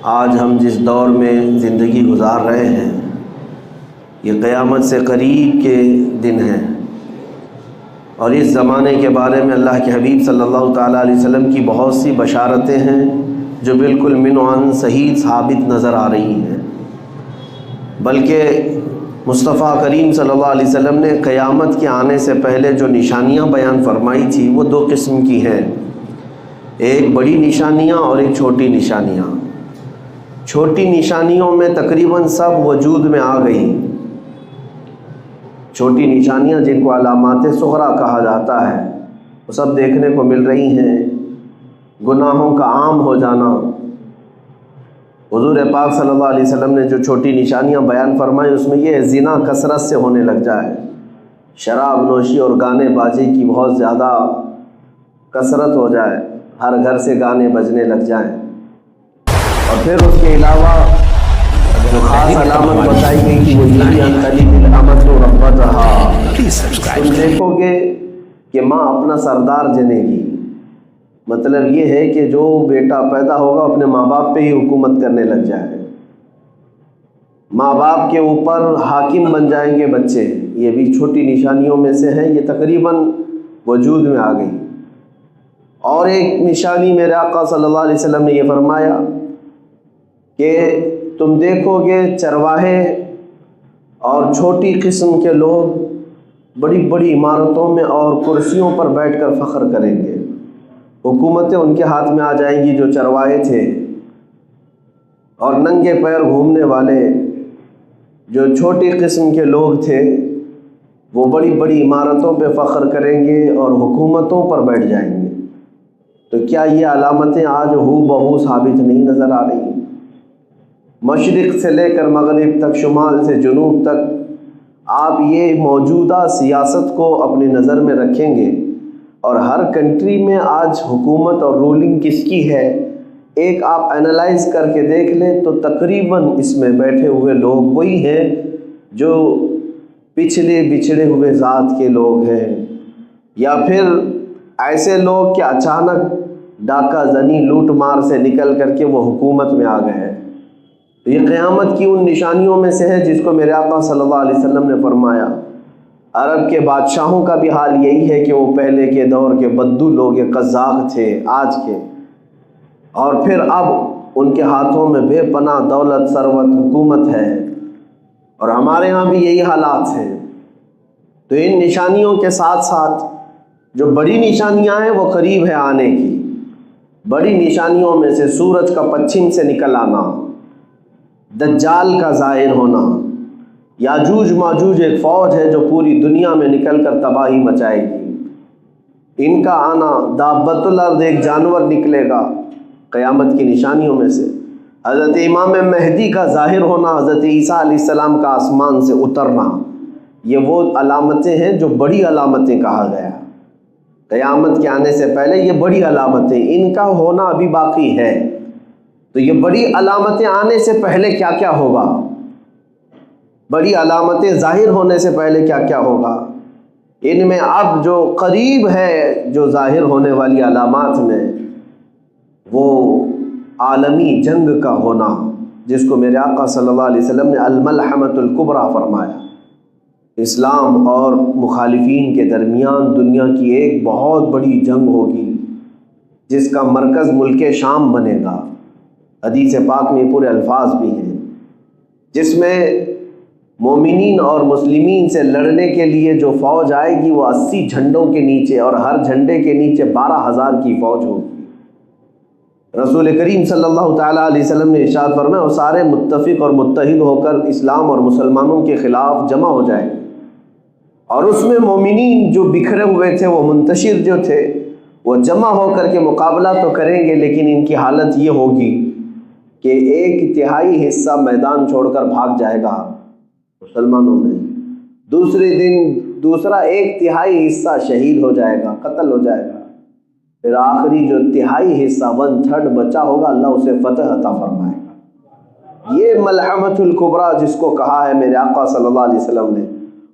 آج ہم جس دور میں زندگی گزار رہے ہیں یہ قیامت سے قریب کے دن ہیں، اور اس زمانے کے بارے میں اللہ کے حبیب صلی اللہ تعالیٰ علیہ وسلم کی بہت سی بشارتیں ہیں جو بالکل من و عن صحیح ثابت نظر آ رہی ہیں۔ بلکہ مصطفیٰ کریم صلی اللہ علیہ وسلم نے قیامت کے آنے سے پہلے جو نشانیاں بیان فرمائی تھی وہ دو قسم کی ہیں، ایک بڑی نشانیاں اور ایک چھوٹی نشانیاں۔ چھوٹی نشانیوں میں تقریباً سب وجود میں آ گئی۔ چھوٹی نشانیاں جن کو علامات صغریٰ کہا جاتا ہے وہ سب دیکھنے کو مل رہی ہیں۔ گناہوں کا عام ہو جانا، حضور پاک صلی اللہ علیہ وسلم نے جو چھوٹی نشانیاں بیان فرمائی اس میں یہ زنا کثرت سے ہونے لگ جائے، شراب نوشی اور گانے بازی کی بہت زیادہ کثرت ہو جائے، ہر گھر سے گانے بجنے لگ جائیں۔ اور پھر اس کے علاوہ جو خاص علامت بتائی گئی کہ وہ تم دیکھو گے کہ ماں اپنا سردار جنے گی۔ مطلب یہ ہے کہ جو بیٹا پیدا ہوگا اپنے ماں باپ پہ ہی حکومت کرنے لگ جائے، ماں باپ کے اوپر حاکم بن جائیں گے بچے۔ یہ بھی چھوٹی نشانیوں میں سے ہے، یہ تقریباً وجود میں آ گئی۔ اور ایک نشانی میرے آقا صلی اللہ علیہ وسلم نے یہ فرمایا کہ تم دیکھو گے چرواہے اور چھوٹی قسم کے لوگ بڑی بڑی عمارتوں میں اور کرسیوں پر بیٹھ کر فخر کریں گے، حکومتیں ان کے ہاتھ میں آ جائیں گی۔ جو چرواہے تھے اور ننگے پیر گھومنے والے جو چھوٹی قسم کے لوگ تھے وہ بڑی بڑی عمارتوں پہ فخر کریں گے اور حکومتوں پر بیٹھ جائیں گے۔ تو کیا یہ علامتیں آج ہو بہو ثابت نہیں نظر آ رہی؟ مشرق سے لے کر مغرب تک، شمال سے جنوب تک، آپ یہ موجودہ سیاست کو اپنی نظر میں رکھیں گے اور ہر کنٹری میں آج حکومت اور رولنگ کس کی ہے ایک آپ انالائز کر کے دیکھ لیں تو تقریباً اس میں بیٹھے ہوئے لوگ وہی ہیں جو پچھلے بچھڑے ہوئے ذات کے لوگ ہیں، یا پھر ایسے لوگ کہ اچانک ڈاکہ زنی لوٹ مار سے نکل کر کے وہ حکومت میں آ گئے ہیں۔ یہ قیامت کی ان نشانیوں میں سے ہے جس کو میرے آقا صلی اللہ علیہ وسلم نے فرمایا۔ عرب کے بادشاہوں کا بھی حال یہی ہے کہ وہ پہلے کے دور کے بدو لوگ قزاق تھے آج کے، اور پھر اب ان کے ہاتھوں میں بے پناہ دولت، ثروت، حکومت ہے، اور ہمارے ہاں بھی یہی حالات ہیں۔ تو ان نشانیوں کے ساتھ ساتھ جو بڑی نشانیاں ہیں وہ قریب ہے آنے کی۔ بڑی نشانیوں میں سے سورج کا پچھم سے نکل آنا، دجال کا ظاہر ہونا، یاجوج ماجوج ایک فوج ہے جو پوری دنیا میں نکل کر تباہی مچائے گی، ان کا آنا، دابۃ الارض ایک جانور نکلے گا قیامت کی نشانیوں میں سے، حضرت امام مہدی کا ظاہر ہونا، حضرت عیسیٰ علیہ السلام کا آسمان سے اترنا، یہ وہ علامتیں ہیں جو بڑی علامتیں کہا گیا۔ قیامت کے آنے سے پہلے یہ بڑی علامتیں، ان کا ہونا ابھی باقی ہے۔ تو یہ بڑی علامتیں آنے سے پہلے کیا کیا ہوگا، بڑی علامتیں ظاہر ہونے سے پہلے کیا کیا ہوگا، ان میں اب جو قریب ہے جو ظاہر ہونے والی علامات میں وہ عالمی جنگ کا ہونا، جس کو میرے آقا صلی اللہ علیہ وسلم نے الملحمۃ الکبریٰ فرمایا۔ اسلام اور مخالفین کے درمیان دنیا کی ایک بہت بڑی جنگ ہوگی جس کا مرکز ملک شام بنے گا۔ حدیث پاک میں پورے الفاظ بھی ہیں جس میں مومنین اور مسلمین سے لڑنے کے لیے جو فوج آئے گی وہ 80 جھنڈوں کے نیچے، اور ہر جھنڈے کے نیچے 12,000 کی فوج ہوگی۔ رسول کریم صلی اللہ تعالیٰ علیہ وسلم نے ارشاد فرمایا وہ سارے متفق اور متحد ہو کر اسلام اور مسلمانوں کے خلاف جمع ہو جائیں گے، اور اس میں مومنین جو بکھرے ہوئے تھے، وہ منتشر جو تھے، وہ جمع ہو کر کے مقابلہ تو کریں گے، لیکن ان کی حالت یہ ہوگی کہ ایک تہائی حصہ میدان چھوڑ کر بھاگ جائے گا مسلمانوں میں، دوسرے دن دوسرا ایک تہائی حصہ شہید ہو جائے گا، قتل ہو جائے گا، پھر آخری جو تہائی حصہ 1/3 بچا ہوگا اللہ اسے فتح عطا فرمائے گا۔ یہ ملحمۃ الکبریٰ جس کو کہا ہے میرے آقا صلی اللہ علیہ وسلم نے،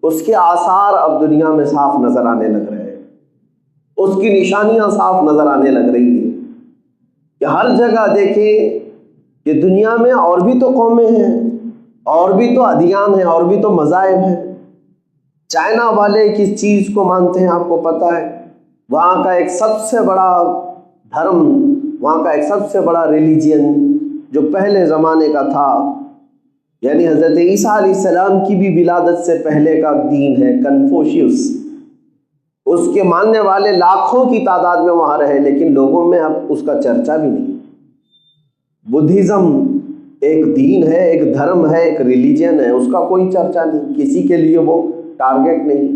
اس کے آثار اب دنیا میں صاف نظر آنے لگ رہے ہیں، اس کی نشانیاں صاف نظر آنے لگ رہی ہیں کہ ہر جگہ دیکھیں کہ دنیا میں اور بھی تو قومیں ہیں، اور بھی تو ادیان ہیں، اور بھی تو مذاہب ہیں۔ چائنا والے کس چیز کو مانتے ہیں آپ کو پتہ ہے؟ وہاں کا ایک سب سے بڑا دھرم، وہاں کا ایک سب سے بڑا ریلیجین جو پہلے زمانے کا تھا، یعنی حضرت عیسیٰ علیہ السلام کی بھی ولادت سے پہلے کا دین ہے کنفوشیوس۔ اس کے ماننے والے لاکھوں کی تعداد میں وہاں رہے، لیکن لوگوں میں اب اس کا چرچا بھی نہیں۔ بدھزم ایک دین ہے، ایک دھرم ہے، ایک ریلیجن ہے، اس کا کوئی چرچا نہیں، کسی کے لیے وہ ٹارگٹ نہیں۔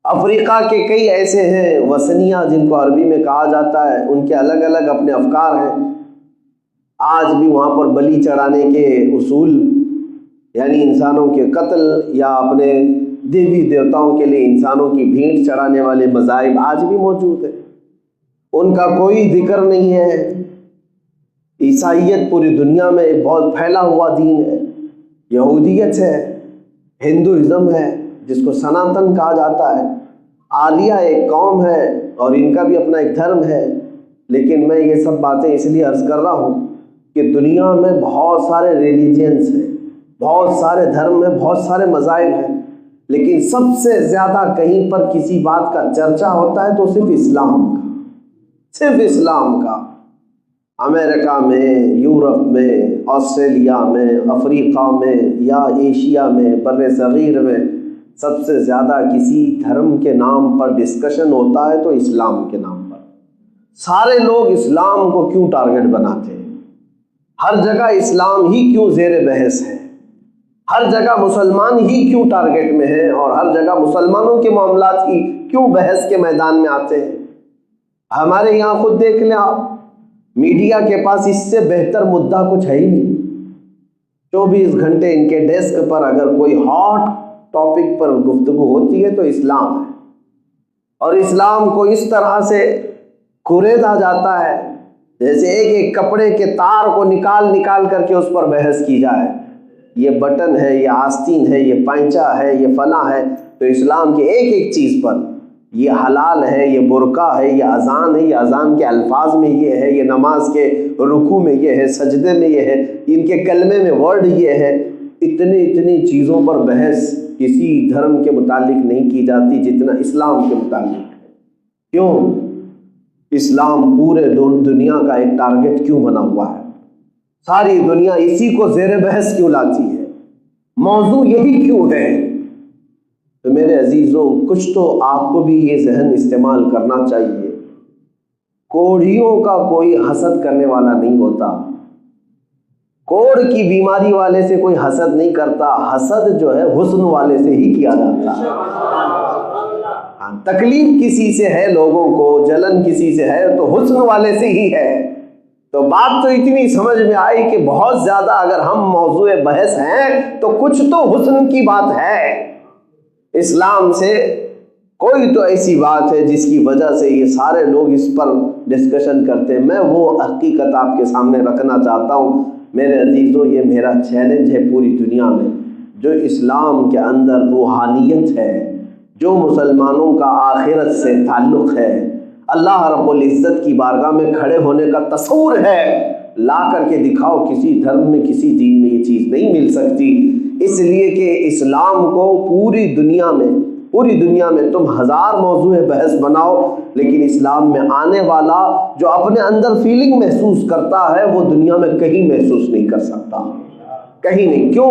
افریقہ کے کئی ایسے ہیں وثنیہ جن کو عربی میں کہا جاتا ہے، ان کے الگ الگ اپنے افکار ہیں۔ آج بھی وہاں پر بلی چڑھانے کے اصول، یعنی انسانوں کے قتل یا اپنے دیوی دیوتاؤں کے لیے انسانوں کی بھینٹ چڑھانے والے مذاہب آج بھی موجود ہیں، ان کا کوئی ذکر نہیں ہے۔ عیسائیت پوری دنیا میں ایک بہت پھیلا ہوا دین ہے، یہودیت ہے، ہندوازم ہے جس کو سناتن کہا جاتا ہے، آریہ ایک قوم ہے اور ان کا بھی اپنا ایک دھرم ہے۔ لیکن میں یہ سب باتیں اس لیے عرض کر رہا ہوں کہ دنیا میں بہت سارے ریلیجنس ہیں، بہت سارے دھرم ہیں، بہت سارے مذاہب ہیں، لیکن سب سے زیادہ کہیں پر کسی بات کا چرچا ہوتا ہے تو صرف اسلام کا، صرف اسلام کا۔ امریکہ میں، یورپ میں، آسٹریلیا میں، افریقہ میں یا ایشیا میں، بر صغیر میں سب سے زیادہ کسی دھرم کے نام پر ڈسکشن ہوتا ہے تو اسلام کے نام پر۔ سارے لوگ اسلام کو کیوں ٹارگٹ بناتے ہیں؟ ہر جگہ اسلام ہی کیوں زیر بحث ہے؟ ہر جگہ مسلمان ہی کیوں ٹارگٹ میں ہیں؟ اور ہر جگہ مسلمانوں کے معاملات ہی کیوں بحث کے میدان میں آتے ہیں؟ ہمارے یہاں خود دیکھ لیں آپ، میڈیا کے پاس اس سے بہتر مدعا کچھ ہے ہی نہیں۔ 24 گھنٹے ان کے ڈیسک پر اگر کوئی ہاٹ ٹاپک پر گفتگو ہوتی ہے تو اسلام ہے، اور اسلام کو اس طرح سے کریدا جاتا ہے جیسے ایک ایک کپڑے کے تار کو نکال نکال کر کے اس پر بحث کی جائے، یہ بٹن ہے، یہ آستین ہے، یہ پائنچا ہے، یہ فلاں ہے، تو اسلام کے ایک ایک چیز پر یہ حلال ہے، یہ برقع ہے، یہ اذان ہے، یہ اذان کے الفاظ میں یہ ہے، یہ نماز کے رکوع میں یہ ہے، سجدے میں یہ ہے، ان کے کلمے میں ورڈ یہ ہے۔ اتنی چیزوں پر بحث کسی دھرم کے متعلق نہیں کی جاتی جتنا اسلام کے متعلق ہے۔ کیوں؟ اسلام پورے دنیا کا ایک ٹارگٹ کیوں بنا ہوا ہے؟ ساری دنیا اسی کو زیر بحث کیوں لاتی ہے؟ موضوع یہی کیوں ہے؟ تو میرے عزیزوں، کچھ تو آپ کو بھی یہ ذہن استعمال کرنا چاہیے، کوڑھیوں کا کوئی حسد کرنے والا نہیں ہوتا، کوڑھ کی بیماری والے سے کوئی حسد نہیں کرتا، حسد جو ہے حسن والے سے ہی کیا جاتا ہے۔ تکلیف کسی سے ہے، لوگوں کو جلن کسی سے ہے تو حسن والے سے ہی ہے۔ تو بات تو اتنی سمجھ میں آئی کہ بہت زیادہ اگر ہم موضوع بحث ہیں تو کچھ تو حسن کی بات ہے۔ اسلام سے کوئی تو ایسی بات ہے جس کی وجہ سے یہ سارے لوگ اس پر ڈسکشن کرتے ہیں۔ میں وہ حقیقت آپ کے سامنے رکھنا چاہتا ہوں میرے عزیزوں، یہ میرا چیلنج ہے پوری دنیا میں، جو اسلام کے اندر روحانیت ہے، جو مسلمانوں کا آخرت سے تعلق ہے، اللہ رب العزت کی بارگاہ میں کھڑے ہونے کا تصور ہے، لا کر کے دکھاؤ۔ کسی دھرم میں، کسی دین میں یہ چیز نہیں مل سکتی، اس لیے کہ اسلام کو پوری دنیا میں تم ہزار موضوع بحث بناؤ، لیکن اسلام میں آنے والا جو اپنے اندر فیلنگ محسوس کرتا ہے وہ دنیا میں کہیں محسوس نہیں کر سکتا، کہیں نہیں۔ کیوں؟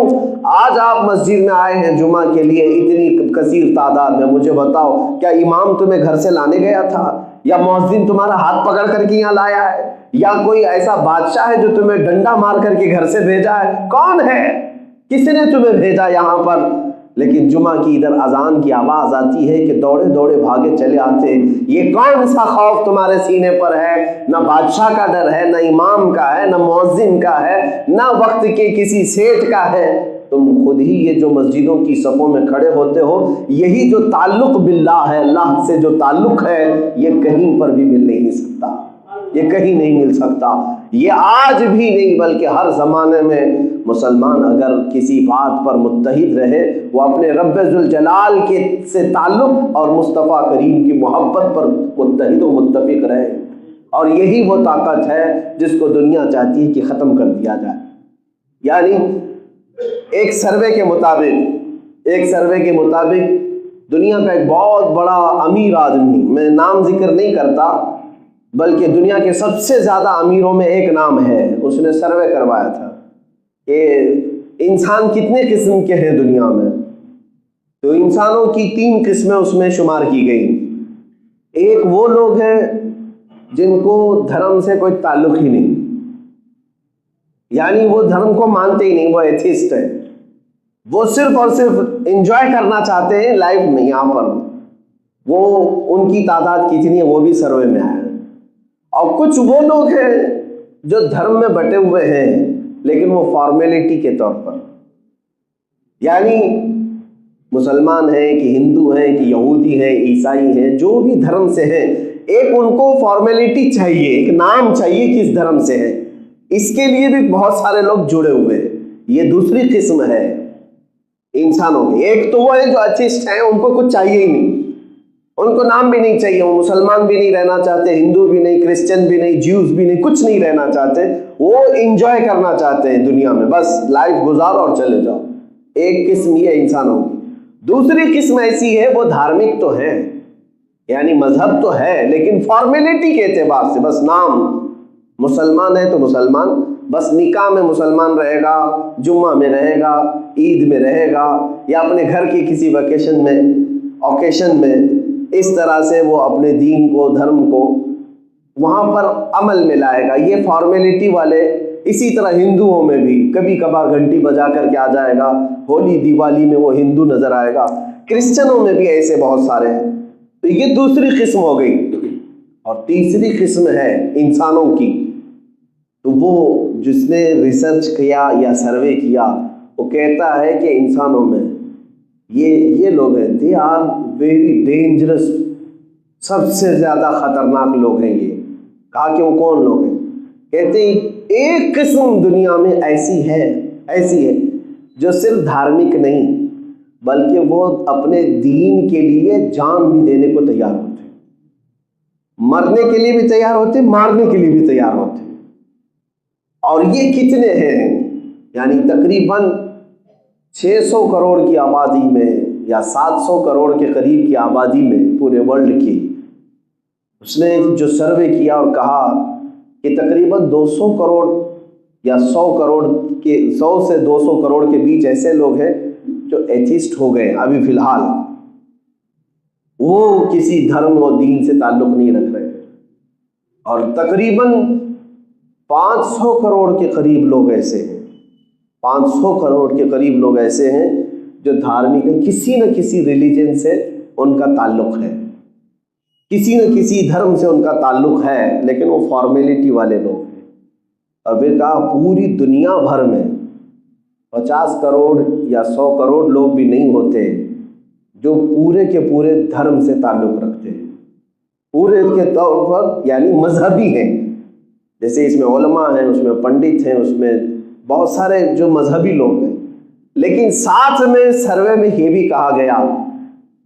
آج آپ مسجد میں آئے ہیں جمعہ کے لیے اتنی کثیر تعداد میں، مجھے بتاؤ کیا امام تمہیں گھر سے لانے گیا تھا، یا مؤذن تمہارا ہاتھ پکڑ کر کے یہاں لایا ہے، یا کوئی ایسا بادشاہ ہے جو تمہیں ڈنڈا مار کر کے گھر سے بھیجا ہے؟ کون ہے؟ کس نے تمہیں بھیجا یہاں پر؟ لیکن جمعہ کی ادھر اذان کی آواز آتی ہے کہ دوڑے دوڑے بھاگے چلے آتے۔ یہ کون سا خوف تمہارے سینے پر ہے؟ نہ بادشاہ کا ڈر ہے، نہ امام کا ہے، نہ مؤذن کا ہے، نہ وقت کے کسی سیٹ کا ہے۔ تم خود ہی یہ جو مسجدوں کی صفوں میں کھڑے ہوتے ہو، یہی جو تعلق باللہ ہے، اللہ سے جو تعلق ہے، یہ کہیں پر بھی مل نہیں سکتا، یہ کہیں نہیں مل سکتا۔ یہ آج بھی نہیں بلکہ ہر زمانے میں مسلمان اگر کسی بات پر متحد رہے، وہ اپنے رب ذوالجلال کے سے تعلق اور مصطفیٰ کریم کی محبت پر متحد و متفق رہے، اور یہی وہ طاقت ہے جس کو دنیا چاہتی ہے کہ ختم کر دیا جائے. یعنی ایک سروے کے مطابق دنیا کا ایک بہت بڑا امیر آدمی، میں نام ذکر نہیں کرتا بلکہ دنیا کے سب سے زیادہ امیروں میں ایک نام ہے، اس نے سروے کروایا تھا کہ انسان کتنے قسم کے ہیں دنیا میں. تو انسانوں کی 3 قسمیں اس میں شمار کی گئی. ایک وہ لوگ ہیں جن کو دھرم سے کوئی تعلق ہی نہیں، یعنی وہ دھرم کو مانتے ہی نہیں، وہ ایتھیسٹ ہے. وہ صرف اور صرف انجوائے کرنا چاہتے ہیں لائف میں. یہاں پر وہ ان کی تعداد کتنی ہے وہ بھی سروے میں آیا. اور کچھ وہ لوگ ہیں جو دھرم میں بٹے ہوئے ہیں لیکن وہ فارمیلٹی کے طور پر، یعنی مسلمان ہیں کہ ہندو ہیں کہ یہودی ہیں عیسائی ہیں، جو بھی دھرم سے ہیں، ایک ان کو فارمیلٹی چاہیے، ایک نام چاہیے کہ اس دھرم سے ہے. اس کے لیے بھی بہت سارے لوگ جڑے ہوئے ہیں. یہ دوسری قسم ہے انسانوں کی. ایک تو وہ ہیں جو ایتھیسٹ ہیں، ان کو کچھ چاہیے ہی نہیں، ان کو نام بھی نہیں چاہیے، وہ مسلمان بھی نہیں رہنا چاہتے، ہندو بھی نہیں، کرسچن بھی نہیں، جیوز بھی نہیں، کچھ نہیں رہنا چاہتے. وہ انجوائے کرنا چاہتے ہیں دنیا میں، بس لائف گزارو اور چلے جاؤ. ایک قسم یہ انسانوں کی. دوسری قسم ایسی ہے وہ دھارمک تو ہے، یعنی مذہب تو ہے لیکن فارمیلٹی کے اعتبار سے بس نام. مسلمان ہے تو مسلمان، بس نکاح میں مسلمان رہے گا، جمعہ میں رہے گا، عید میں رہے گا، یا اپنے گھر کی کسی اوکیشن میں اس طرح سے وہ اپنے دین کو، دھرم کو وہاں پر عمل میں لائے گا. یہ فارمیلٹی والے. اسی طرح ہندوؤں میں بھی کبھی کبھار گھنٹی بجا کر کے آ جائے گا، ہولی دیوالی میں وہ ہندو نظر آئے گا. کرسچنوں میں بھی ایسے بہت سارے ہیں. تو یہ دوسری قسم ہو گئی. اور تیسری قسم ہے انسانوں کی. تو وہ جس نے ریسرچ کیا یا سروے کیا وہ کہتا ہے کہ انسانوں میں یہ لوگ ہیں، دے آر ویری ڈینجرس، سب سے زیادہ خطرناک لوگ ہیں یہ. کہا کہ وہ کون لوگ ہیں؟ کہتے ہیں ایک قسم دنیا میں ایسی ہے جو صرف دھارمک نہیں بلکہ وہ اپنے دین کے لیے جان بھی دینے کو تیار ہوتے ہیں، مرنے کے لیے بھی تیار ہوتے ہیں، مارنے کے لیے بھی تیار ہوتے ہیں. اور یہ کتنے ہیں؟ یعنی تقریباً 600 کروڑ کی آبادی میں یا 700 کروڑ کے قریب کی آبادی میں پورے ورلڈ کی. اس نے جو سروے کیا اور کہا کہ تقریباً 200 کروڑ یا 100 سے 200 کروڑ کے بیچ ایسے لوگ ہیں جو ایتھیسٹ ہو گئے ابھی فی الحال. وہ کسی دھرم اور دین سے تعلق نہیں رکھ رہے. اور تقریباً 500 کروڑ کے قریب لوگ ایسے ہیں، 500 کروڑ کے قریب لوگ ایسے ہیں جو دھارمک ہیں، کسی نہ کسی ریلیجن سے ان کا تعلق ہے، کسی نہ کسی دھرم سے ان کا تعلق ہے، لیکن وہ فارمیلٹی والے لوگ ہیں. اور پھر کہا پوری دنیا بھر میں 50 کروڑ یا 100 کروڑ لوگ بھی نہیں ہوتے جو پورے کے پورے دھرم سے تعلق رکھتے ہیں، پورے کے طور پر یعنی مذہبی ہیں. جیسے اس میں علماء ہیں، اس میں پنڈت ہیں، اس میں بہت سارے جو مذہبی لوگ ہیں. لیکن ساتھ میں سروے میں یہ بھی کہا گیا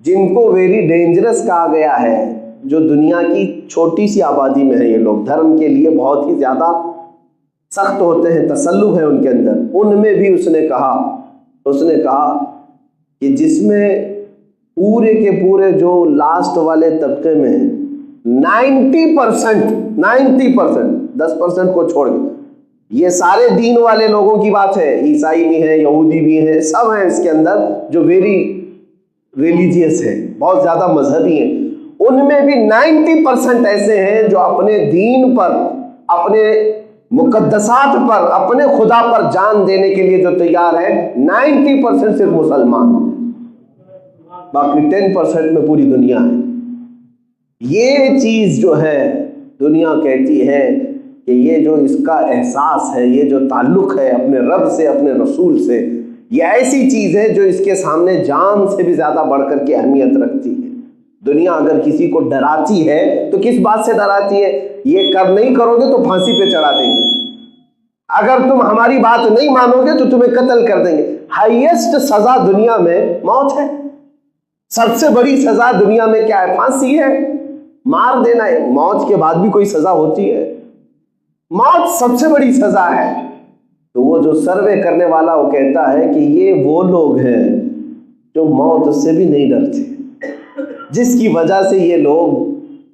جن کو ویری ڈینجرس کہا گیا ہے، جو دنیا کی چھوٹی سی آبادی میں ہے، یہ لوگ دھرم کے لیے بہت ہی زیادہ سخت ہوتے ہیں، تسلب ہے ان کے اندر. ان میں بھی اس نے کہا کہ جس میں پورے کے پورے جو لاسٹ والے طبقے میں ہیں 90%، 10% کو چھوڑ کے یہ سارے دین والے لوگوں کی بات ہے، عیسائی بھی ہیں، یہودی بھی ہیں، سب ہیں اس کے اندر جو ویری ریلیجیس ہیں، بہت زیادہ مذہبی ہیں. ان میں بھی 90% ایسے ہیں جو اپنے دین پر، اپنے مقدسات پر، اپنے خدا پر جان دینے کے لیے جو تیار ہے. 90% صرف مسلمان، باقی 10% میں پوری دنیا ہے. یہ چیز جو ہے دنیا کہتی ہے کہ یہ جو اس کا احساس ہے، یہ جو تعلق ہے اپنے رب سے، اپنے رسول سے، یہ ایسی چیز ہے جو اس کے سامنے جان سے بھی زیادہ بڑھ کر کے اہمیت رکھتی ہے. دنیا اگر کسی کو ڈراتی ہے تو کس بات سے ڈراتی ہے؟ یہ نہیں کرو گے تو پھانسی پہ چڑھا دیں گے، اگر تم ہماری بات نہیں مانو گے تو تمہیں قتل کر دیں گے. ہائیسٹ سزا دنیا میں موت ہے. سب سے بڑی سزا دنیا میں کیا ہے؟ پھانسی ہے. مار دینا ہے، موت کے بعد بھی کوئی سزا ہوتی ہے؟ موت سب سے بڑی سزا ہے۔ تو وہ جو سروے کرنے والا وہ کہتا ہے کہ یہ وہ لوگ ہیں جو موت سے بھی نہیں ڈرتے، جس کی وجہ سے یہ لوگ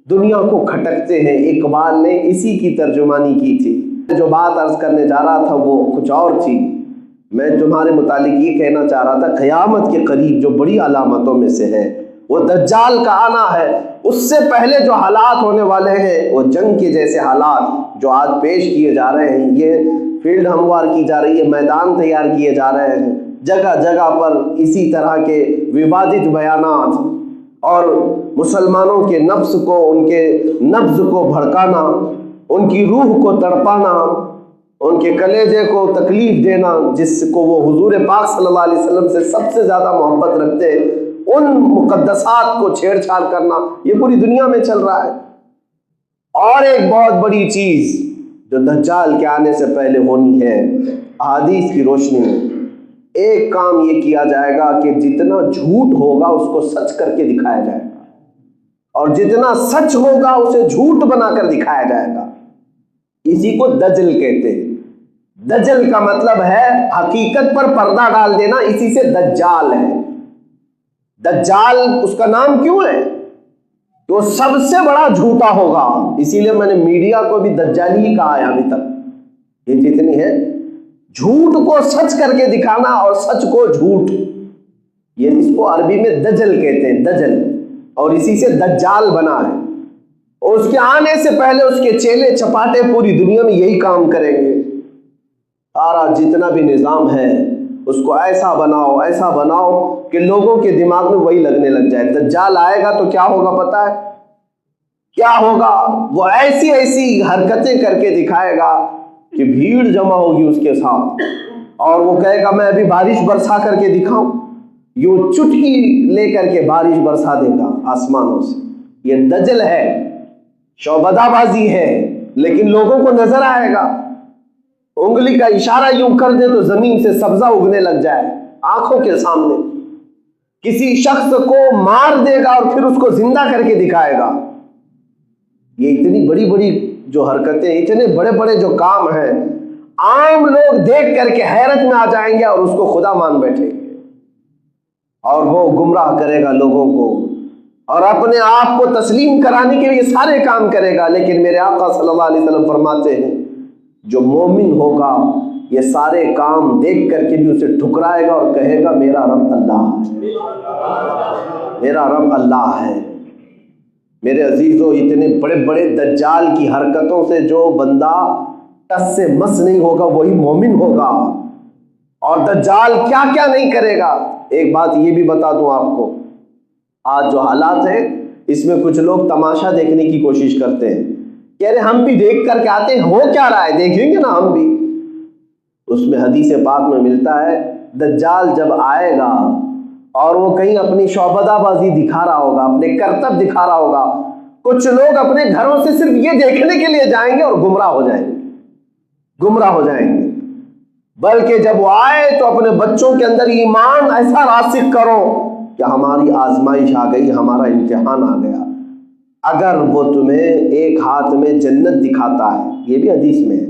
دنیا کو کھٹکتے ہیں۔ اقبال نے اسی کی ترجمانی کی تھی۔ جو بات عرض کرنے جا رہا تھا وہ کچھ اور تھی، میں تمہارے متعلق یہ کہنا چاہ رہا تھا، قیامت کے قریب جو بڑی علامتوں میں سے ہے وہ دجال کا آنا ہے۔ اس سے پہلے جو حالات ہونے والے ہیں وہ جنگ کے جیسے حالات جو آج پیش کیے جا رہے ہیں، یہ فیلڈ ہموار کی جا رہی ہے، میدان تیار کیے جا رہے ہیں، جگہ جگہ پر اسی طرح کے ووادت بیانات اور مسلمانوں کے نفس کو، ان کے نبض کو بھڑکانا، ان کی روح کو تڑپانا، ان کے کلیجے کو تکلیف دینا، جس کو وہ حضور پاک صلی اللہ علیہ وسلم سے سب سے زیادہ محبت رکھتے ہیں، ان مقدسات کو چھیڑ چھاڑ کرنا، یہ پوری دنیا میں چل رہا ہے۔ اور ایک بہت بڑی چیز جو دجال کے آنے سے پہلے ہونی ہے، احادیث کی روشنی میں ایک کام یہ کیا جائے گا کہ جتنا جھوٹ ہوگا اس کو سچ کر کے دکھایا جائے گا، اور جتنا سچ ہوگا اسے جھوٹ بنا کر دکھایا جائے گا۔ اسی کو دجل کہتے ہیں۔ دجل کا مطلب ہے حقیقت پر پردہ ڈال دینا، اسی سے دجال ہے۔ دجال اس کا نام کیوں ہے؟ کہ وہ سب سے بڑا جھوٹا ہوگا، اسی لیے میں نے میڈیا کو بھی دجالی ہی کہا ہے ابھی تک۔ یہ جتنی ہے جھوٹ کو سچ کر کے دکھانا اور سچ کو جھوٹ، یہ اس کو عربی میں دجل کہتے ہیں، دجل، اور اسی سے دجال بنا ہے۔ اور اس کے آنے سے پہلے اس کے چیلے چپاٹے پوری دنیا میں یہی کام کریں گے۔ سارا جتنا بھی نظام ہے اس کو ایسا بناؤ کہ لوگوں کے دماغ میں وہی لگنے لگ جائے۔ دجال آئے گا تو کیا ہوگا پتہ ہے؟ کیا ہوگا؟ وہ ایسی ایسی حرکتیں کر کے دکھائے گا کہ بھیڑ جمع ہوگی اس کے ساتھ، اور وہ کہے گا میں ابھی بارش برسا کر کے دکھاؤں، یوں چٹکی لے کر کے بارش برسا دے گا آسمانوں سے۔ یہ دجل ہے، شعبدہ بازی ہے، لیکن لوگوں کو نظر آئے گا۔ انگلی کا اشارہ یوں کر دے تو زمین سے سبزہ اگنے لگ جائے آنکھوں کے سامنے۔ کسی شخص کو مار دے گا اور پھر اس کو زندہ کر کے دکھائے گا۔ یہ اتنی بڑی بڑی جو حرکتیں، اتنے بڑے بڑے جو کام ہیں، عام لوگ دیکھ کر کے حیرت میں آ جائیں گے اور اس کو خدا مان بیٹھیں گے، اور وہ گمراہ کرے گا لوگوں کو اور اپنے آپ کو تسلیم کرانے کے لیے سارے کام کرے گا۔ لیکن میرے آقا صلی اللہ علیہ وسلم فرماتے ہیں جو مومن ہوگا یہ سارے کام دیکھ کر کے بھی اسے ٹھکرائے گا اور کہے گا میرا رب اللہ ہے، میرا رب اللہ ہے۔ میرے عزیزو، اتنے بڑے بڑے دجال کی حرکتوں سے جو بندہ ٹس سے مس نہیں ہوگا وہی مومن ہوگا۔ اور دجال کیا کیا نہیں کرے گا۔ ایک بات یہ بھی بتا دوں آپ کو، آج جو حالات ہیں اس میں کچھ لوگ تماشا دیکھنے کی کوشش کرتے ہیں، کہہ رہے ہم بھی دیکھ کر کے آتے ہیں، ہو کیا رہا ہے دیکھیں گے نا ہم بھی۔ اس میں حدیث پاک میں ملتا ہے دجال جب آئے گا اور وہ کہیں اپنی شعبدہ بازی دکھا رہا ہوگا، اپنے کرتب دکھا رہا ہوگا، کچھ لوگ اپنے گھروں سے صرف یہ دیکھنے کے لیے جائیں گے اور گمراہ ہو جائیں گے۔ بلکہ جب وہ آئے تو اپنے بچوں کے اندر ایمان ایسا راسخ کرو کہ ہماری آزمائش آ گئی، ہمارا امتحان آ گیا۔ اگر وہ تمہیں ایک ہاتھ میں جنت دکھاتا ہے، یہ بھی حدیث میں ہے،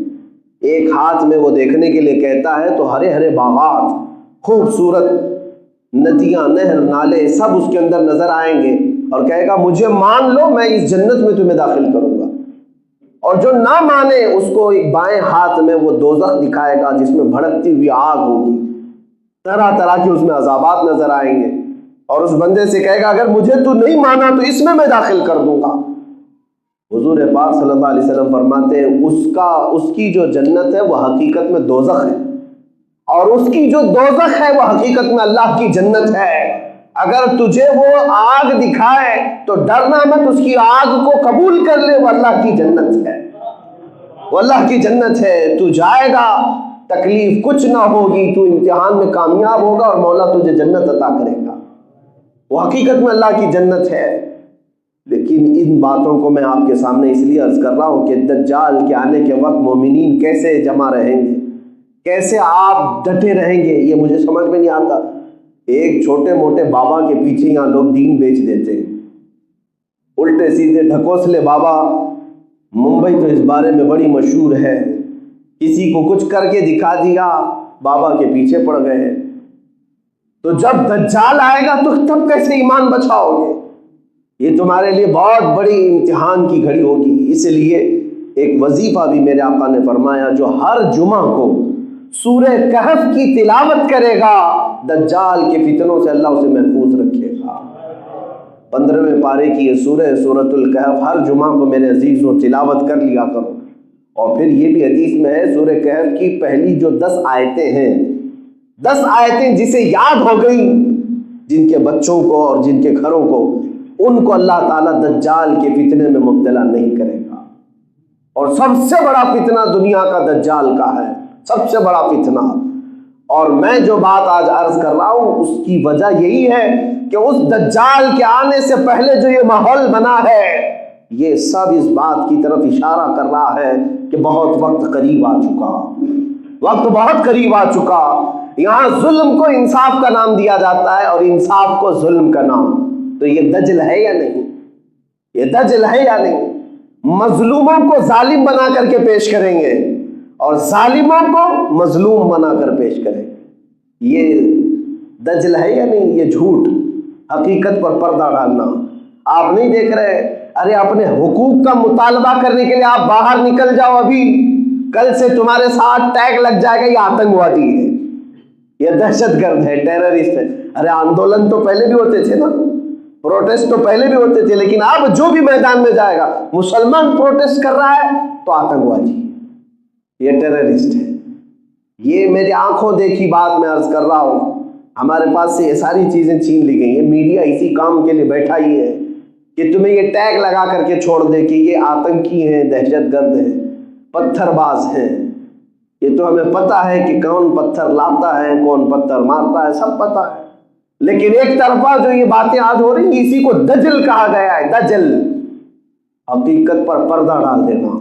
ایک ہاتھ میں وہ دیکھنے کے لیے کہتا ہے تو ہرے ہرے باغات، خوبصورت ندیاں، نہر، نالے سب اس کے اندر نظر آئیں گے، اور کہے گا مجھے مان لو میں اس جنت میں تمہیں داخل کروں گا۔ اور جو نہ مانے اس کو ایک بائیں ہاتھ میں وہ دوزخ دکھائے گا جس میں بھڑکتی ہوئی آگ ہوگی، طرح طرح کے اس میں عذابات نظر آئیں گے، اور اس بندے سے کہے گا اگر مجھے تو نہیں مانا تو اس میں داخل کر دوں گا۔ حضور پاک صلی اللہ علیہ وسلم فرماتے ہیں اس کی جو جنت ہے وہ حقیقت میں دوزخ ہے، اور اس کی جو دوزخ ہے وہ حقیقت میں اللہ کی جنت ہے۔ اگر تجھے وہ آگ دکھائے تو ڈرنا مت، اس کی آگ کو قبول کر لے، وہ اللہ کی جنت ہے، وہ اللہ کی جنت ہے۔ تو جائے گا، تکلیف کچھ نہ ہوگی، تو امتحان میں کامیاب ہوگا اور مولا تجھے جنت عطا کرے گا، وہ حقیقت میں اللہ کی جنت ہے۔ لیکن ان باتوں کو میں آپ کے سامنے اس لیے عرض کر رہا ہوں کہ دجال کے آنے کے وقت مومنین کیسے جمع رہیں گے، کیسے آپ ڈٹے رہیں گے، یہ مجھے سمجھ میں نہیں آتا۔ ایک چھوٹے موٹے بابا کے پیچھے یہاں لوگ دین بیچ دیتے ہیں، الٹے سیدھے ڈھکوسلے بابا، ممبئی تو اس بارے میں بڑی مشہور ہے، کسی کو کچھ کر کے دکھا دیا، بابا کے پیچھے پڑ گئے۔ تو جب دجال آئے گا تو تب کیسے ایمان بچاؤ گے؟ یہ تمہارے لیے بہت بڑی امتحان کی گھڑی ہوگی۔ اس لیے ایک وظیفہ بھی میرے آقا نے فرمایا، جو ہر جمعہ کو سورہ کہف کی تلاوت کرے گا دجال کے فتنوں سے اللہ اسے محفوظ رکھے گا۔ 15ویں پارے کی یہ سورۃ الکہف ہر جمعہ کو میرے عزیزوں تلاوت کر لیا کرو۔ اور پھر یہ بھی حدیث میں ہے، سورہ کہف کی پہلی جو 10 آیتیں ہیں، 10 آیتیں جسے یاد ہو گئی، جن کے بچوں کو اور جن کے گھروں کو، ان کو اللہ تعالیٰ دجال کے فتنے میں مبتلا نہیں کرے گا۔ اور سب سے بڑا فتنہ دنیا کا دجال کا ہے، سب سے بڑا فتنہ۔ اور میں جو بات آج عرض کر رہا ہوں اس کی وجہ یہی ہے کہ اس دجال کے آنے سے پہلے جو یہ ماحول بنا ہے، یہ سب اس بات کی طرف اشارہ کر رہا ہے کہ بہت وقت قریب آ چکا، وقت بہت قریب آ چکا۔ یہاں ظلم کو انصاف کا نام دیا جاتا ہے اور انصاف کو ظلم کا نام۔ تو یہ دجل ہے یا نہیں؟ یہ دجل ہے یا نہیں؟ مظلوموں کو ظالم بنا کر کے پیش کریں گے اور ظالموں کو مظلوم بنا کر پیش کریں گے۔ یہ دجل ہے یا نہیں؟ یہ جھوٹ، حقیقت پر پردہ ڈالنا۔ آپ نہیں دیکھ رہے؟ ارے اپنے حقوق کا مطالبہ کرنے کے لیے آپ باہر نکل جاؤ، ابھی کل سے تمہارے ساتھ ٹیگ لگ جائے گا، یہ آتنکوادی ہے، یہ دہشت گرد ہے، ٹیررسٹ ہے۔ ارے آندولن تو پہلے بھی ہوتے تھے نا، پروٹیسٹ تو پہلے بھی ہوتے تھے، لیکن اب جو بھی میدان میں جائے گا، مسلمان پروٹیسٹ کر رہا ہے تو آتنکوادی، یہ ٹیررسٹ ہے۔ یہ میری آنکھوں دیکھی بات میں عرض کر رہا ہوں۔ ہمارے پاس سے یہ ساری چیزیں چھین لی گئی ہیں۔ میڈیا اسی کام کے لیے بیٹھا ہی ہے کہ تمہیں یہ ٹیگ لگا کر کے چھوڑ دے کہ یہ آتنکی ہیں، دہشت گرد ہیں، پتھر باز ہیں۔ یہ تو ہمیں پتہ ہے کہ کون پتھر لاتا ہے، کون پتھر مارتا ہے، سب پتہ ہے۔ لیکن ایک طرفہ جو یہ باتیں آج ہو رہی ہیں، اسی کو دجل کہا گیا ہے، دجل، حقیقت پر پردہ ڈال دینا۔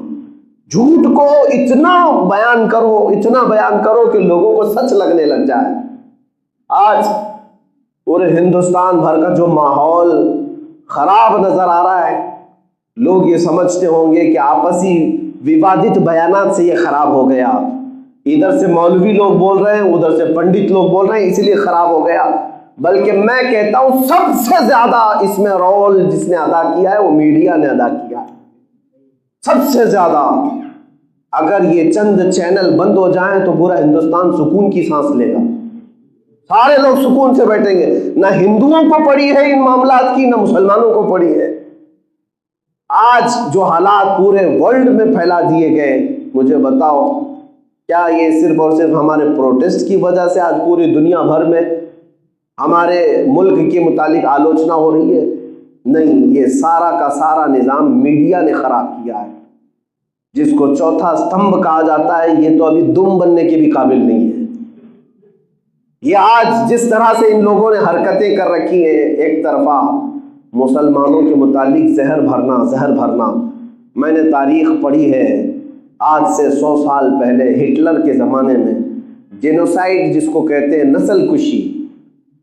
جھوٹ کو اتنا بیان کرو کہ لوگوں کو سچ لگنے لگ جائے۔ آج پورے ہندوستان بھر کا جو ماحول خراب نظر آ رہا ہے، لوگ یہ سمجھتے ہوں گے کہ آپسی ووادت بیانات سے یہ خراب ہو گیا، ادھر سے مولوی لوگ بول رہے ہیں، ادھر سے پنڈت لوگ بول رہے ہیں، اسی لیے خراب ہو گیا۔ بلکہ میں کہتا ہوں سب سے زیادہ اس میں رول جس نے ادا کیا ہے وہ میڈیا نے ادا کیا ہے، سب سے زیادہ۔ اگر یہ چند چینل بند ہو جائیں تو پورا ہندوستان سکون کی سانس لے گا، سارے لوگ سکون سے بیٹھیں گے۔ نہ ہندوؤں کو پڑی ہے ان معاملات کی، نہ مسلمانوں کو پڑی ہے۔ آج جو حالات پورے ورلڈ میں پھیلا دیے گئے، مجھے بتاؤ کیا یہ صرف اور صرف ہمارے پروٹیسٹ کی وجہ سے آج پوری دنیا بھر میں ہمارے ملک کے متعلق آلوچنا ہو رہی ہے؟ نہیں، یہ سارا کا سارا نظام میڈیا نے خراب کیا ہے، جس کو چوتھا استمبھ کہا جاتا ہے۔ یہ تو ابھی دم بننے کے بھی قابل نہیں ہے۔ یہ آج جس طرح سے ان لوگوں نے حرکتیں کر رکھی ہیں، ایک طرفہ مسلمانوں کے متعلق زہر بھرنا۔ میں نے تاریخ پڑھی ہے، آج سے 100 سال پہلے ہٹلر کے زمانے میں جینوسائیڈ جس کو کہتے ہیں، نسل کشی،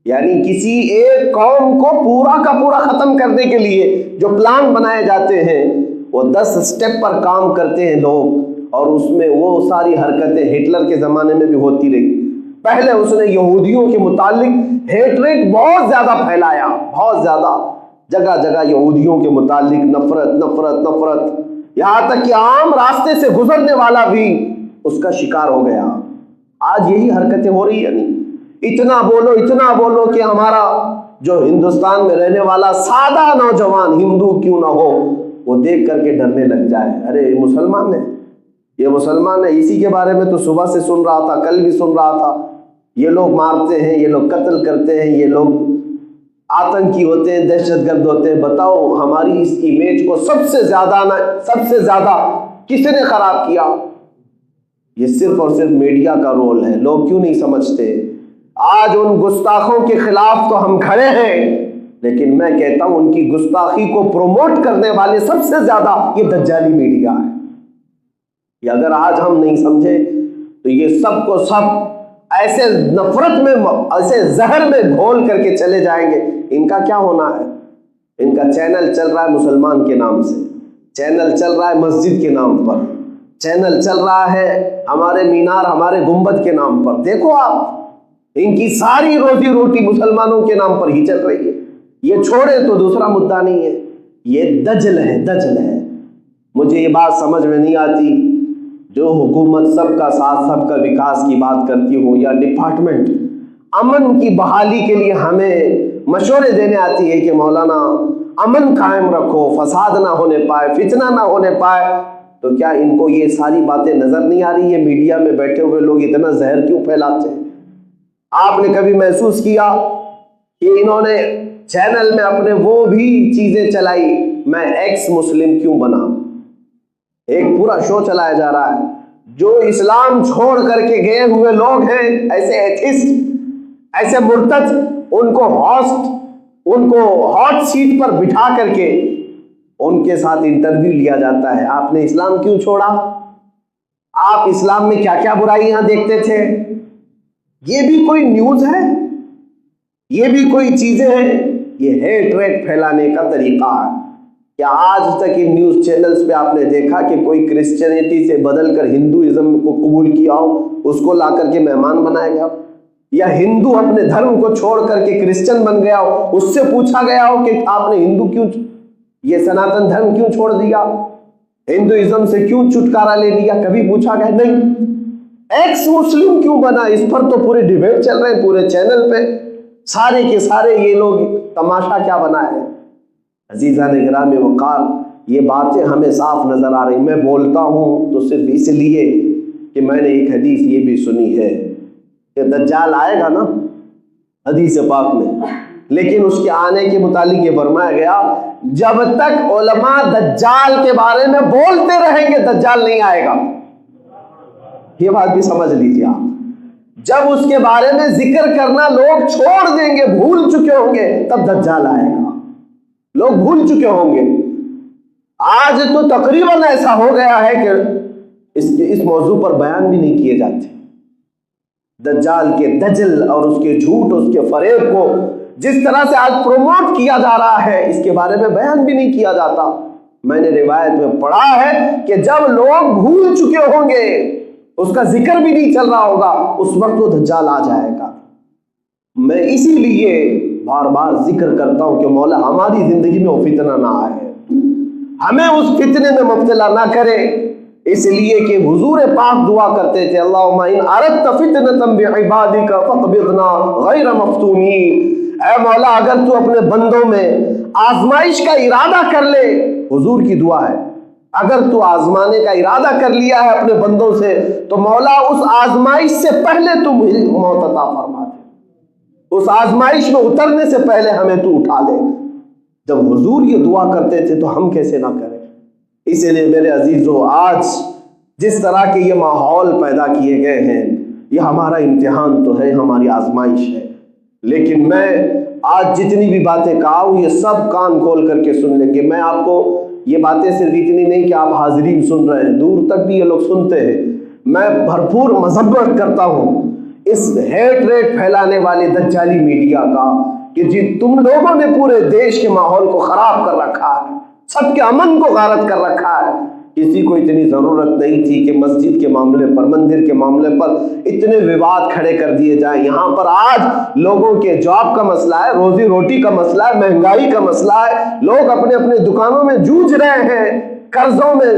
یعنی کسی ایک قوم کو پورا کا پورا ختم کرنے کے لیے جو پلان بنائے جاتے ہیں، وہ 10 سٹیپ پر کام کرتے ہیں لوگ، اور اس میں وہ ساری حرکتیں ہٹلر کے زمانے میں بھی ہوتی رہی۔ پہلے اس نے یہودیوں کے متعلق ہیٹریٹ بہت زیادہ پھیلایا، بہت زیادہ، جگہ جگہ یہودیوں کے متعلق نفرت، یہاں تک کہ عام راستے سے گزرنے والا بھی اس کا شکار ہو گیا۔ آج یہی حرکتیں ہو رہی ہیں۔ نہیں، اتنا بولو کہ ہمارا جو ہندوستان میں رہنے والا سادہ نوجوان ہندو کیوں نہ ہو، وہ دیکھ کر کے ڈرنے لگ جائے، ارے یہ مسلمان ہے، اسی کے بارے میں تو صبح سے سن رہا تھا، کل بھی سن رہا تھا، یہ لوگ مارتے ہیں، یہ لوگ قتل کرتے ہیں، یہ لوگ آتنکی ہوتے ہیں، دہشت گرد ہوتے ہیں۔ بتاؤ ہماری اس امیج کو سب سے زیادہ کس نے خراب کیا؟ یہ صرف اور صرف میڈیا کا رول ہے۔ لوگ کیوں نہیں سمجھتے؟ آج ان گستاخوں کے خلاف تو ہم کھڑے ہیں، لیکن میں کہتا ہوں ان کی گستاخی کو پروموٹ کرنے والے سب سے زیادہ یہ دجالی میڈیا ہے۔ یہ اگر آج ہم نہیں سمجھے تو یہ سب کو سب ایسے نفرت میں، ایسے زہر میں گھول کر کے چلے جائیں گے۔ ان کا کیا ہونا ہے؟ ان کا چینل چل رہا ہے مسلمان کے نام سے، چینل چل رہا ہے مسجد کے نام پر، چینل چل رہا ہے ہمارے مینار ہمارے گنبد کے نام پر۔ دیکھو آپ، ان کی ساری روزی روٹی مسلمانوں کے نام پر ہی چل رہی ہے۔ یہ چھوڑے تو دوسرا مدعا نہیں ہے، یہ دجل ہے، دجل ہے۔ مجھے یہ بات سمجھ میں نہیں آتی، جو حکومت سب کا ساتھ سب کا وکاس کی بات کرتی ہو، یا ڈپارٹمنٹ امن کی بحالی کے لیے ہمیں مشورے دینے آتی ہے کہ مولانا امن قائم رکھو، فساد نہ ہونے پائے، فتنہ نہ ہونے پائے، تو کیا ان کو یہ ساری باتیں نظر نہیں آ رہی ہے؟ میڈیا میں بیٹھے ہوئے لوگ اتنا زہر کیوں پھیلاتے ہیں؟ آپ نے کبھی محسوس کیا کہ انہوں نے چینل میں اپنے وہ بھی چیزیں چلائی، میں ایکس مسلم کیوں بنا؟ ایک پورا شو چلایا جا رہا ہے۔ جو اسلام چھوڑ کر کے گئے ہوئے لوگ ہیں، ایسے ایتھسٹ، ایسے مرتد، ان کو ہاٹ سیٹ پر بٹھا کر کے ان کے ساتھ انٹرویو لیا جاتا ہے۔ آپ نے اسلام کیوں چھوڑا؟ آپ اسلام میں کیا کیا برائیاں دیکھتے تھے؟ یہ بھی کوئی نیوز ہے؟ یہ بھی کوئی چیزیں ہیں؟ یہ ہیٹ ریٹ پھیلانے کا طریقہ ہے۔ کیا آج تک ان نیوز چینلز پہ آپ نے دیکھا کہ کوئی کرسچینٹی سے بدل کر ہندوازم کو قبول کیا ہو، اس کو لا کر کے مہمان بنایا گیا ہو؟ یا ہندو اپنے دھرم کو چھوڑ کر کے کرسچن بن گیا ہو، اس سے پوچھا گیا ہو کہ آپ نے ہندو کیوں، یہ سناتن دھرم کیوں چھوڑ دیا، ہندوازم سے کیوں چھٹکارا لے لیا؟ کبھی پوچھا گیا نہیں۔ ایکس مسلم کیوں بنا؟ اس پر تو پورے ڈیبیٹ چل رہے ہیں پورے چینل پہ، سارے کے سارے یہ لوگ تماشا کیا بنا ہے۔ عزیزان گرامی وقار، یہ باتیں ہمیں صاف نظر آ رہی۔ میں بولتا ہوں تو صرف اس لیے کہ میں نے ایک حدیث یہ بھی سنی ہے کہ دجال آئے گا نا حدیث پاک میں، لیکن اس کے آنے کے متعلق یہ فرمایا گیا جب تک علماء دجال کے بارے میں بولتے رہیں گے دجال نہیں آئے گا۔ یہ بات بھی سمجھ لیجیے آپ، جب اس کے بارے میں ذکر کرنا لوگ چھوڑ دیں گے، بھول چکے ہوں گے، تب دجال آئے گا۔ لوگ بھول چکے ہوں گے۔ آج تو تقریباً ایسا ہو گیا ہے کہ اس موضوع پر بیان بھی نہیں کیے جاتے۔ دجال کے دجل اور اس کے جھوٹ، اس کے فریب کو جس طرح سے آج پروموٹ کیا جا رہا ہے، اس کے بارے میں بیان بھی نہیں کیا جاتا۔ میں نے روایت میں پڑھا ہے کہ جب لوگ بھول چکے ہوں گے، اس کا ذکر بھی نہیں چل رہا ہوگا، اس وقت وہ دجال آ جائے گا۔ میں اسی لیے بار بار ذکر کرتا ہوں کہ مولا ہماری زندگی میں وہ فتنہ نہ آئے، ہمیں اس فتنے میں مبتلا نہ کرے، اس لیے کہ حضور پاک دعا کرتے تھے اللہم ان اردت فتنۃ بعبادک فاقبضنا غیر مفتونین۔ اے مولا اگر تو اپنے بندوں میں آزمائش کا ارادہ کر لے، حضور کی دعا ہے، اگر تو آزمانے کا ارادہ کر لیا ہے اپنے بندوں سے تو مولا اس آزمائش سے پہلے تو مجھے موت عطا فرما دے، اس آزمائش میں اترنے سے پہلے ہمیں تو اٹھا لے۔ جب حضور یہ دعا کرتے تھے تو ہم کیسے نہ کریں؟ اسی لیے میرے عزیزوں، آج جس طرح کے یہ ماحول پیدا کیے گئے ہیں، یہ ہمارا امتحان تو ہے، ہماری آزمائش ہے، لیکن میں آج جتنی بھی باتیں کہا ہوں یہ سب کان کھول کر کے سن لیں گے۔ میں آپ کو یہ باتیں صرف اتنی نہیں کہ آپ حاضرین سن رہے ہیں، دور تک بھی یہ لوگ سنتے ہیں۔ میں بھرپور مذمت کرتا ہوں اس ہیٹ ریٹ پھیلانے والے دجالی میڈیا کا کہ جی تم لوگوں نے پورے دیش کے ماحول کو خراب کر رکھا ہے، سب کے امن کو غارت کر رکھا ہے۔ کسی کو اتنی ضرورت نہیں تھی کہ مسجد کے معاملے پر، مندر کے معاملے پر اتنے وواد کھڑے کر دیے جائیں۔ یہاں پر آج لوگوں کے جاب کا مسئلہ ہے، روزی روٹی کا مسئلہ ہے، مہنگائی کا مسئلہ ہے، لوگ اپنے اپنے دکانوں میں جوجھ رہے ہیں، قرضوں میں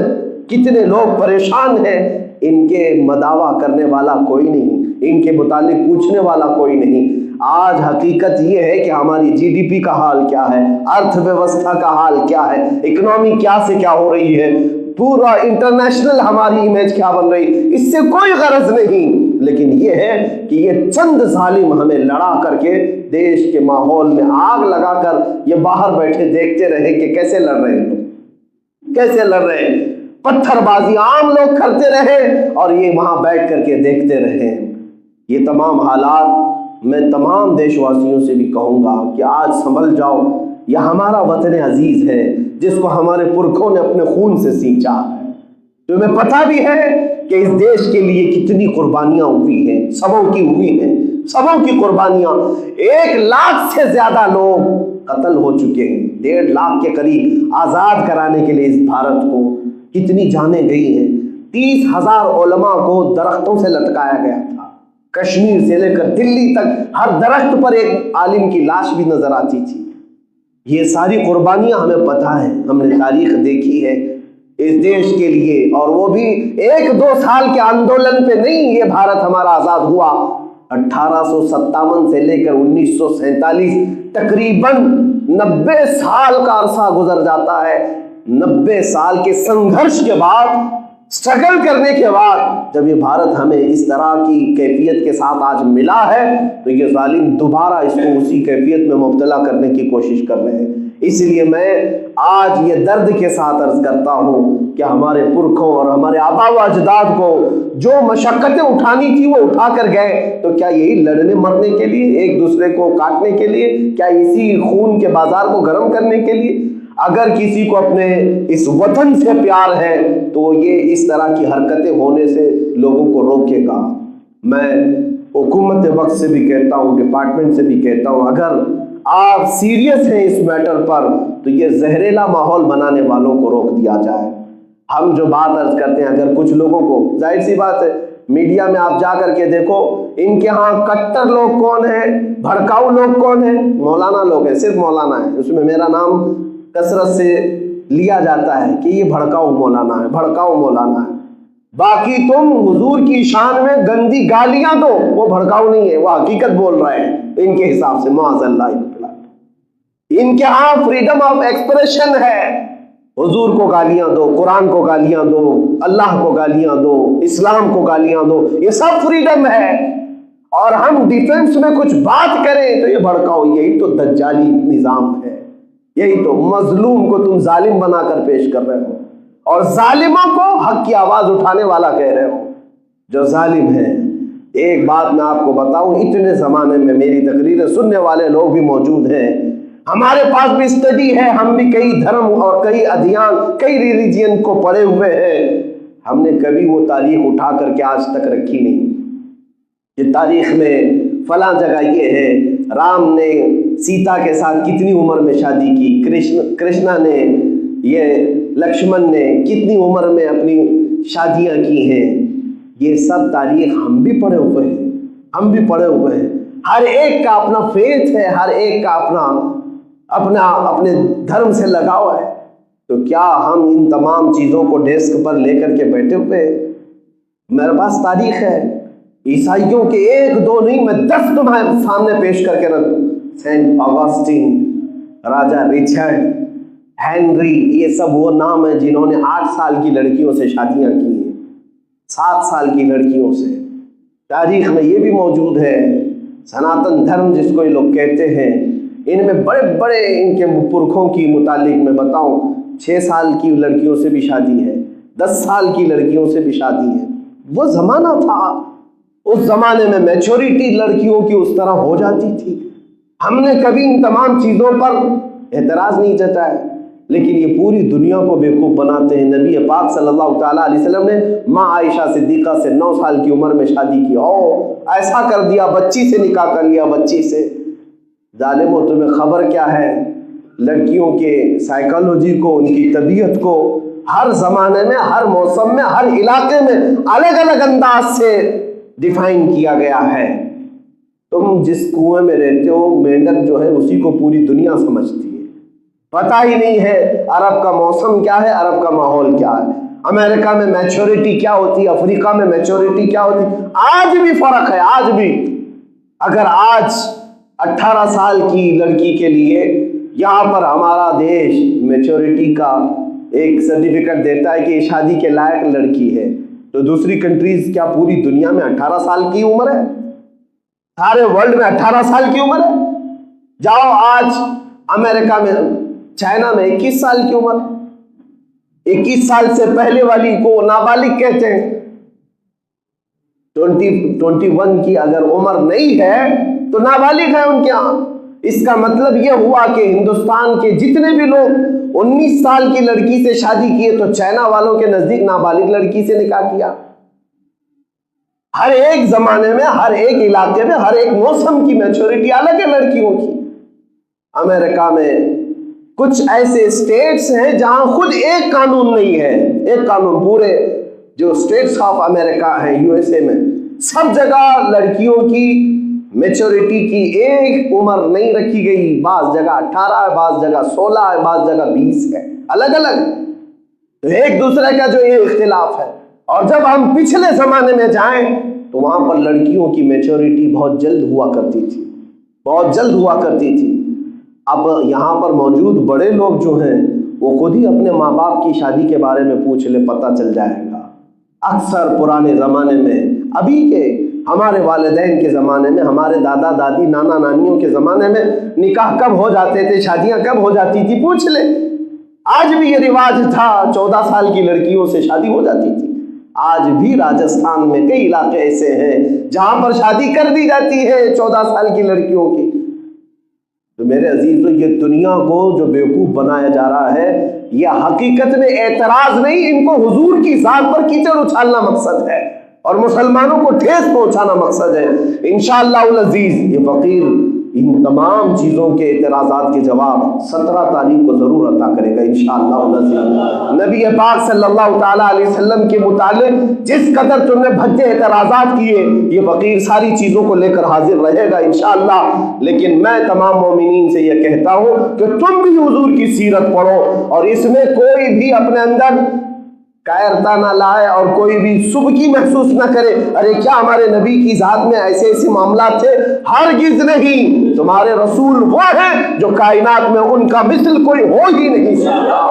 کتنے لوگ پریشان ہیں، ان کے مداوا کرنے والا کوئی نہیں، ان کے متعلق پوچھنے والا کوئی نہیں۔ آج حقیقت یہ ہے کہ ہماری جی ڈی پی کا حال کیا ہے، ارتھ ویوستھا کا حال کیا ہے، اکنامی کیا سے کیا ہو رہی ہے، پورا انٹرنیشنل ہماری امیج کیا بن رہی، اس سے کوئی غرض نہیں، لیکن یہ ہے کہ یہ چند ظالم ہمیں لڑا کر کے دیش کے ماحول میں آگ لگا کر یہ باہر بیٹھے دیکھتے رہے کہ کیسے لڑ رہے ہیں لوگ، کیسے لڑ رہے ہیں، پتھر بازی عام لوگ کرتے رہے اور یہ وہاں بیٹھ کر کے دیکھتے رہے۔ یہ تمام حالات میں تمام دیش واسیوں سے بھی کہوں گا کہ آج سنبھل جاؤ، یہ ہمارا وطن عزیز ہے جس کو ہمارے پرکھوں نے اپنے خون سے سینچا ہے۔ تمہیں پتہ بھی ہے کہ اس دیش کے لیے کتنی قربانیاں ہوئی ہیں، سبوں کی ہوئی ہیں، سبوں کی قربانیاں، 1 لاکھ سے زیادہ لوگ قتل ہو چکے ہیں، 1.5 لاکھ کے قریب آزاد کرانے کے لیے اس بھارت کو کتنی جانیں گئی ہیں، 30,000 علماء کو درختوں سے لٹکایا گیا تھا، کشمیر سے لے کر دلی تک ہر درخت پر ایک عالم کی لاش بھی نظر آتی تھی۔ یہ ساری قربانیاں ہمیں پتہ ہے، ہم نے تاریخ دیکھی ہے اس دیش کے لیے، اور وہ بھی 1-2 سال کے آندولن پہ نہیں یہ بھارت ہمارا آزاد ہوا۔ 1857 سے لے کر 1947 تقریباً 90 سال کا عرصہ گزر جاتا ہے۔ 90 سال کے سنگھرش کے بعد، سٹرگل کرنے کے بعد جب یہ بھارت ہمیں اس طرح کی کیفیت کے ساتھ آج ملا ہے، تو یہ ظالم دوبارہ اس کو اسی کیفیت میں مبتلا کرنے کی کوشش کر رہے ہیں۔ اس لیے میں آج یہ درد کے ساتھ عرض کرتا ہوں کہ ہمارے پرکھوں اور ہمارے آبا و اجداد کو جو مشقتیں اٹھانی تھی وہ اٹھا کر گئے، تو کیا یہی لڑنے مرنے کے لیے، ایک دوسرے کو کاٹنے کے لیے، کیا اسی خون کے بازار کو گرم کرنے کے لیے؟ اگر کسی کو اپنے اس وطن سے پیار ہے تو یہ اس طرح کی حرکتیں ہونے سے لوگوں کو روکے گا۔ میں حکومت وقت سے بھی کہتا ہوں، ڈپارٹمنٹ سے بھی کہتا ہوں، اگر آپ سیریس ہیں اس میٹر پر تو یہ زہریلا ماحول بنانے والوں کو روک دیا جائے۔ ہم جو بات عرض کرتے ہیں، اگر کچھ لوگوں کو، ظاہر سی بات ہے میڈیا میں آپ جا کر کے دیکھو ان کے ہاں کٹر لوگ کون ہیں، بھڑکاؤ لوگ کون ہیں، مولانا لوگ ہیں، صرف مولانا ہے، اس میں میرا نام کثرت سے لیا جاتا ہے کہ یہ بھڑکاؤ مولانا ہے، بھڑکاؤ مولانا ہے۔ باقی تم حضور کی شان میں گندی گالیاں دو، وہ بھڑکاؤ نہیں ہے، وہ حقیقت بول رہے ہیں ان کے حساب سے، معاذ اللہ۔ ان کے ہاں فریڈم آف ایکسپریشن ہے، حضور کو گالیاں دو، قرآن کو گالیاں دو، اللہ کو گالیاں دو، اسلام کو گالیاں دو، یہ سب فریڈم ہے۔ اور ہم ڈیفنس میں کچھ بات کریں تو یہ بھڑکاؤ، یہی تو دجالی نظام ہے، یہی تو مظلوم کو تم ظالم بنا کر پیش کر رہے ہو، اور ظالموں کو حق کی آواز اٹھانے والا کہہ رہے ہو جو ظالم ہے۔ ایک بات میں آپ کو بتاؤں، اتنے زمانے میں میری تقریریں سننے والے لوگ بھی موجود ہیں، ہمارے پاس بھی اسٹڈی ہے، ہم بھی کئی دھرم اور کئی ادیان، کئی ریلیجین کو پڑھے ہوئے ہیں، ہم نے کبھی وہ تاریخ اٹھا کر کے آج تک رکھی نہیں کہ تاریخ میں فلاں جگہ یہ ہے، رام نے سیتا کے ساتھ کتنی عمر میں شادی کی، کرشنا نے، یہ لکشمن نے کتنی عمر میں اپنی شادیاں کی ہیں۔ یہ سب تاریخ ہم بھی پڑھے ہوئے ہیں، ہم بھی پڑھے ہوئے ہیں۔ ہر ایک کا اپنا فیتھ ہے، ہر ایک کا اپنے دھرم سے لگاؤ ہے، تو کیا ہم ان تمام چیزوں کو ڈیسک پر لے کر کے بیٹھے ہوئے؟ میرے پاس تاریخ ہے، عیسائیوں کے 1-2 نہیں، میں 10 تمہارے سامنے پیش کر کے رکھوں۔ سینٹ آگسٹین، راجا رچرڈ، ہینری، یہ سب وہ نام ہیں جنہوں نے 8 سال کی لڑکیوں سے شادیاں کی ہیں، 7 سال کی لڑکیوں سے۔ تاریخ میں یہ بھی موجود ہے۔ سناتن دھرم جس کو یہ لوگ کہتے ہیں، ان میں بڑے بڑے ان کے پرکھوں کی متعلق میں بتاؤں، 6 سال کی لڑکیوں سے بھی شادی ہے، 10 سال کی لڑکیوں سے بھی شادی ہے۔ وہ زمانہ تھا، اس زمانے میں میچورٹی لڑکیوں کی اس طرح ہو جاتی تھی۔ ہم نے کبھی ان تمام چیزوں پر اعتراض نہیں جتایا، لیکن یہ پوری دنیا کو بیوقوف بناتے ہیں۔ نبی پاک صلی اللہ تعالیٰ علیہ وسلم نے ماں عائشہ صدیقہ سے 9 سال کی عمر میں شادی کی، ایسا کر دیا، بچی سے نکاح کر لیا، بچی سے۔ ظالموں، تمہیں خبر کیا ہے لڑکیوں کے سائیکالوجی کو، ان کی طبیعت کو ہر زمانے میں، ہر موسم میں، ہر علاقے میں الگ الگ انداز سے ڈیفائن کیا گیا ہے۔ تم جس کنویں میں رہتے ہو، مینڈک جو ہے اسی کو پوری دنیا سمجھتی ہے، پتہ ہی نہیں ہے عرب کا موسم کیا ہے، عرب کا ماحول کیا ہے، امریکہ میں میچورٹی کیا ہوتی ہے، افریقہ میں میچورٹی کیا ہوتی ہے۔ آج بھی فرق ہے، آج بھی۔ اگر آج 18 سال کی لڑکی کے لیے یہاں پر ہمارا دیش میچورٹی کا ایک سرٹیفکیٹ دیتا ہے کہ یہ شادی کے لائق لڑکی ہے، تو دوسری کنٹریز کیا پوری دنیا میں 18 سال کی عمر ہے؟ سارے ورلڈ میں 18 سال کی عمر ہے؟ جاؤ آج امریکہ میں، چائنا میں 21 سال کی عمر، 21 سال سے پہلے والی کو نابالغ کہتے ہیں۔ 21 کی اگر عمر نہیں ہے تو نابالغ ہے ان کے ہاں۔ اس کا مطلب یہ ہوا کہ ہندوستان کے جتنے بھی لوگ 19 سال کی لڑکی سے شادی کیے تو چائنا والوں کے نزدیک نابالغ لڑکی سے نکاح کیا۔ ہر ایک زمانے میں، ہر ایک علاقے میں، ہر ایک موسم کی میچورٹی الگ ہے لڑکیوں کی۔ امریکہ میں کچھ ایسے اسٹیٹس ہیں جہاں خود ایک قانون نہیں ہے، ایک قانون پورے جو اسٹیٹس آف امریکہ ہیں USA میں، سب جگہ لڑکیوں کی میچورٹی کی ایک عمر نہیں رکھی گئی۔ بعض جگہ 18 ہے، بعض جگہ 16 ہے، بعض جگہ 20 ہے، الگ الگ ایک دوسرے کا جو یہ اختلاف ہے۔ اور جب ہم پچھلے زمانے میں جائیں تو وہاں پر لڑکیوں کی میچورٹی بہت جلد ہوا کرتی تھی، بہت جلد ہوا کرتی تھی۔ اب یہاں پر موجود بڑے لوگ جو ہیں وہ خود ہی اپنے ماں باپ کی شادی کے بارے میں پوچھ لے، پتہ چل جائے گا۔ اکثر پرانے زمانے میں، ابھی کے ہمارے والدین کے زمانے میں، ہمارے دادا دادی نانا نانیوں کے زمانے میں نکاح کب ہو جاتے تھے، شادیاں کب ہو جاتی تھی، پوچھ لے۔ آج بھی یہ رواج تھا، 14 سال کی لڑکیوں سے شادی ہو جاتی تھی۔ آج بھی راجستھان میں کئی علاقے ایسے ہیں جہاں پر شادی کر دی جاتی ہے 14 سال کی لڑکیوں کی۔ تو میرے عزیزو، یہ دنیا کو جو بیوقوف بنایا جا رہا ہے، یہ حقیقت میں اعتراض نہیں، ان کو حضور کی ذات پر کیچڑ اچھالنا مقصد ہے اور مسلمانوں کو ٹھیس پہنچانا مقصد ہے۔ انشاءاللہ العزیز یہ فقیر ان تمام چیزوں کے اعتراضات کے جواب 17 تاریخ کو ضرور عطا کرے گا انشاءاللہ العزیز۔ نبی پاک صلی اللہ تعالیٰ علیہ وسلم کے متعلق جس قدر تم نے بھدے اعتراضات کیے، یہ فقیر ساری چیزوں کو لے کر حاضر رہے گا انشاءاللہ۔ لیکن میں تمام مومنین سے یہ کہتا ہوں کہ تم بھی حضور کی سیرت پڑھو اور اس میں کوئی بھی اپنے اندر کائرتا نہ لائے اور کوئی بھی سبکی محسوس نہ کرے، ارے کیا ہمارے نبی کی ذات میں ایسے ایسے معاملات تھے؟ ہرگز نہیں۔ تمہارے رسول وہ ہیں جو کائنات میں ان کا مثل کوئی ہو ہی نہیں سکتا،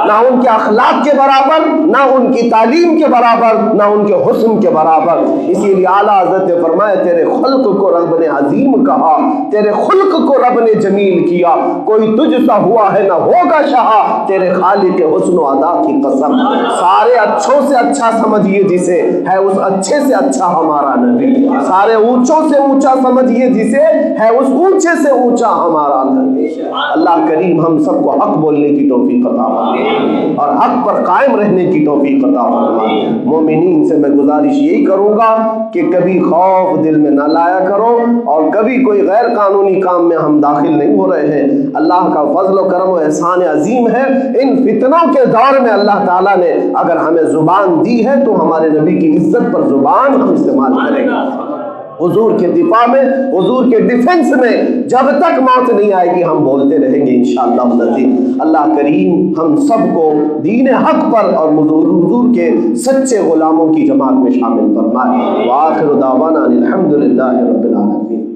نہ ان کے اخلاق کے برابر، نہ ان کی تعلیم کے برابر، نہ ان کے حسن کے برابر۔ اسی لیے اعلیٰ حضرت نے فرمایا تیرے خلق کو رب نے عظیم کہا، تیرے خلق کو رب نے جمیل کیا، کوئی تجھ سا ہوا ہے نہ ہوگا شہا، تیرے خالق حسن و ادا کی قسم۔ سارے اچھوں سے اچھا سمجھیے جسے، ہے اس اچھے سے اچھا ہمارا نبی۔ سارے اونچوں سے اونچا سمجھیے جسے، ہے اس اونچے سے اونچا ہمارا نبی۔ اللہ کریم ہم سب کو حق بولنے کی توفیق عطا فرمائے اور حق پر قائم رہنے کی توفیق عطا فرمائے۔ مومنین سے میں گزارش یہی کروں گا کہ کبھی خوف دل میں نہ لایا کرو اور کبھی کوئی غیر قانونی کام میں ہم داخل نہیں ہو رہے ہیں۔ اللہ کا فضل و کرم و احسان عظیم ہے، ان فتنوں کے دور میں اللہ تعالیٰ نے اگر ہمیں زبان دی ہے تو ہمارے نبی کی عزت پر زبان ہم استعمال کریں گے۔ حضور کے دفاع میں، حضور کے ڈیفنس میں جب تک موت نہیں آئے گی ہم بولتے رہیں گے انشاءاللہ العزیز۔ اللہ کریم ہم سب کو دین حق پر اور حضور کے سچے غلاموں کی جماعت میں شامل فرمائے۔ وآخر دعوانا الحمدللہ رب العالمین۔